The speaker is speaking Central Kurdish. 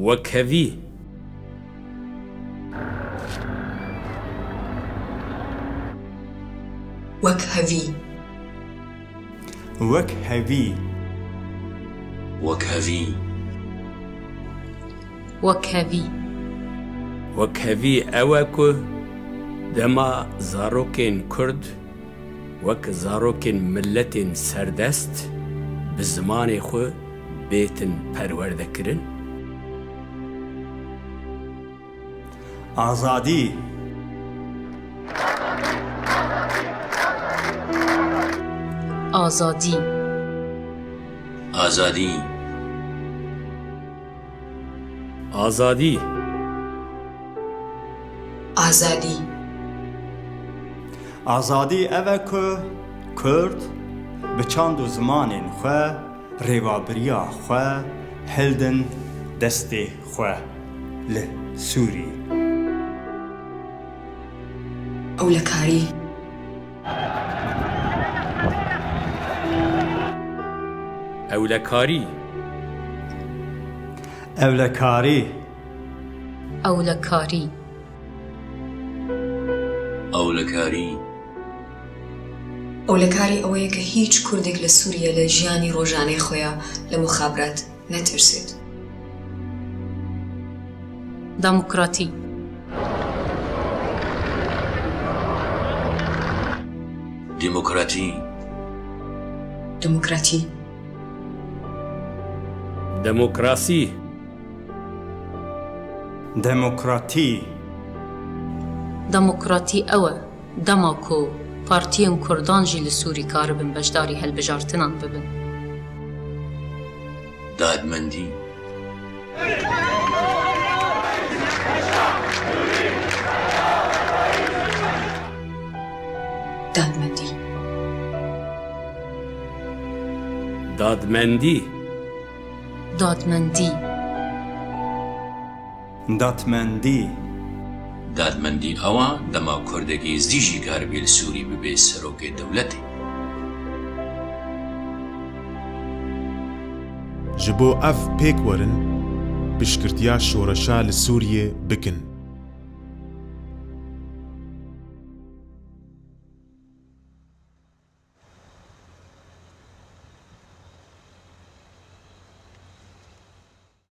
وەکەوی وەک هەوی وەک هەوی وەک هەوی وەک هەوی وەکەوی ئەوە کو دەما زارۆکên کورد وەک زارۆکên milletên serdest bi zimanê xwe bêtin perwerdekirin. ئازادی ئازادی ئازادی ئازادی ئازادی ئازادی ئەوە ku کورد bi çand û zimanên xwe rêvabiriya xwe hildin destê xwe li Sûriyê. ئەولەکاری ئەولەکاری ئەولەکاری ئەولەکاری ئەولەکاری ئەولەکاری ئەوەیە کە هیچ کوردێک لە سووریە لە ژیانی ڕۆژانەی خۆیان لە مخابرات نەترسێت. دەموکراتی دیموکراتی دموکراتی دەموکراسی دەموکراتی دەموکراتی ئەوە دەما کۆ پارتیên کوردان jî li Sûrî karibin beşdarî helbijartinan bibin. دادمەندی دادمەندی دادمەندی دادمەندی داتمەندی دادمەندی ئەوە دەما کوردێکی زیژی کاربێ لە سووری ببێ سەرۆکێ دەوڵەتێ. ji bo ev pêk werin piştgiriya şoreşa li Sûriyê bikin.